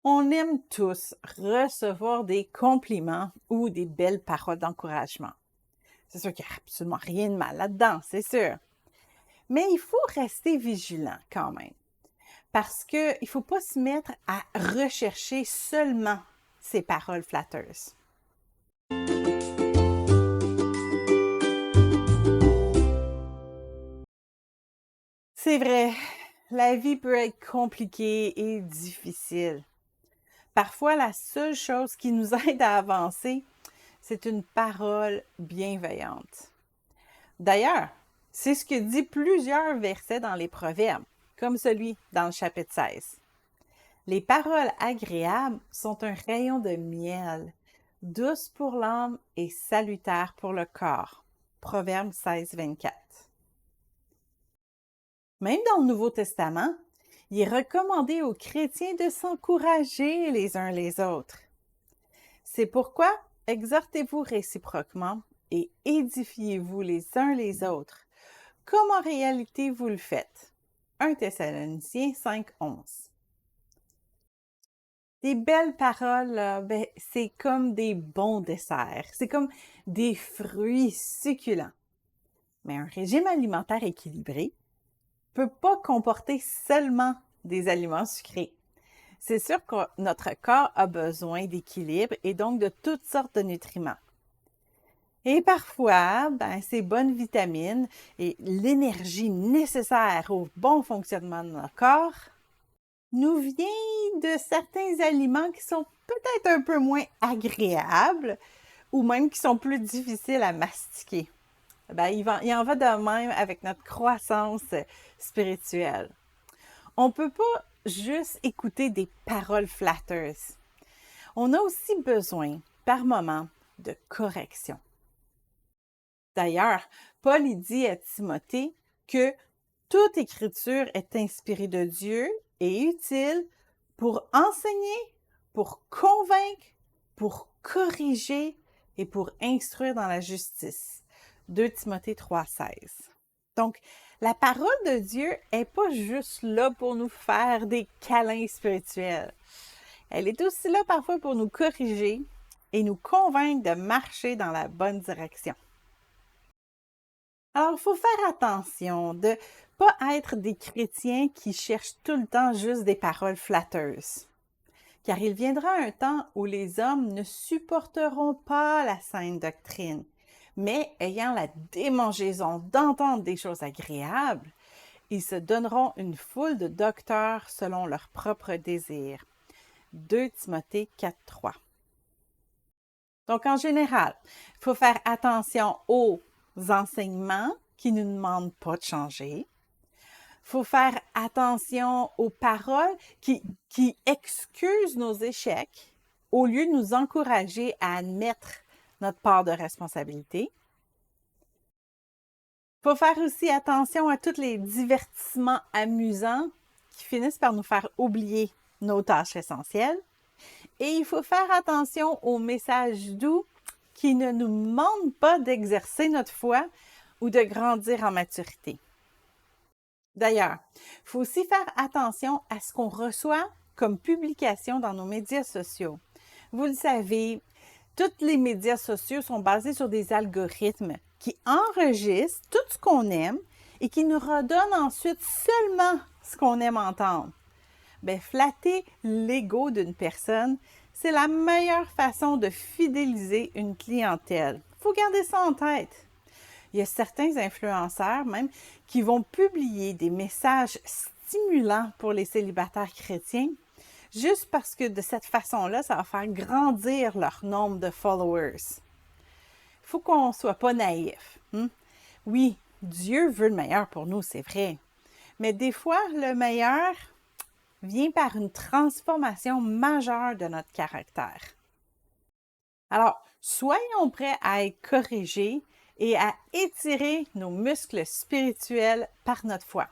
On aime tous recevoir des compliments ou des belles paroles d'encouragement. C'est sûr qu'il n'y a absolument rien de mal là-dedans, c'est sûr. Mais il faut rester vigilant quand même, parce qu'il ne faut pas se mettre à rechercher seulement ces paroles flatteuses. C'est vrai, la vie peut être compliquée et difficile. Parfois, la seule chose qui nous aide à avancer, c'est une parole bienveillante. D'ailleurs, c'est ce que dit plusieurs versets dans les Proverbes, comme celui dans le chapitre 16. Les paroles agréables sont un rayon de miel, douces pour l'âme et salutaires pour le corps. Proverbe 16, 24. Même dans le Nouveau Testament, il est recommandé aux chrétiens de s'encourager les uns les autres. C'est pourquoi exhortez-vous réciproquement et édifiez-vous les uns les autres, comme en réalité vous le faites. 1 Thessaloniciens 5, 11. Des belles paroles, là, c'est comme des bons desserts. C'est comme des fruits succulents. Mais un régime alimentaire équilibré peut pas comporter seulement des aliments sucrés. C'est sûr que notre corps a besoin d'équilibre et donc de toutes sortes de nutriments. Et parfois, ces bonnes vitamines et l'énergie nécessaire au bon fonctionnement de notre corps nous vient de certains aliments qui sont peut-être un peu moins agréables ou même qui sont plus difficiles à mastiquer. Il en va de même avec notre croissance spirituelle. On ne peut pas juste écouter des paroles flatteuses. On a aussi besoin, par moments, de correction. D'ailleurs, Paul y dit à Timothée que toute écriture est inspirée de Dieu et utile pour enseigner, pour convaincre, pour corriger et pour instruire dans la justice. 2 Timothée 3,16. Donc, la parole de Dieu n'est pas juste là pour nous faire des câlins spirituels. Elle est aussi là parfois pour nous corriger et nous convaincre de marcher dans la bonne direction. Alors, il faut faire attention de ne pas être des chrétiens qui cherchent tout le temps juste des paroles flatteuses. Car il viendra un temps où les hommes ne supporteront pas la saine doctrine, mais ayant la démangeaison d'entendre des choses agréables, ils se donneront une foule de docteurs selon leurs propres désirs. 2 Timothée 4, 3. Donc, en général, il faut faire attention aux enseignements qui ne nous demandent pas de changer. Il faut faire attention aux paroles qui excusent nos échecs au lieu de nous encourager à admettre notre part de responsabilité. Il faut faire aussi attention à tous les divertissements amusants qui finissent par nous faire oublier nos tâches essentielles. Et il faut faire attention aux messages doux qui ne nous demandent pas d'exercer notre foi ou de grandir en maturité. D'ailleurs, il faut aussi faire attention à ce qu'on reçoit comme publication dans nos médias sociaux. Vous le savez, tous les médias sociaux sont basés sur des algorithmes qui enregistrent tout ce qu'on aime et qui nous redonnent ensuite seulement ce qu'on aime entendre. Flatter l'ego d'une personne, c'est la meilleure façon de fidéliser une clientèle. Il faut garder ça en tête. Il y a certains influenceurs même qui vont publier des messages stimulants pour les célibataires chrétiens, juste parce que de cette façon-là, ça va faire grandir leur nombre de followers. Il faut qu'on ne soit pas naïf. Oui, Dieu veut le meilleur pour nous, c'est vrai. Mais des fois, le meilleur vient par une transformation majeure de notre caractère. Alors, soyons prêts à être corrigés et à étirer nos muscles spirituels par notre foi.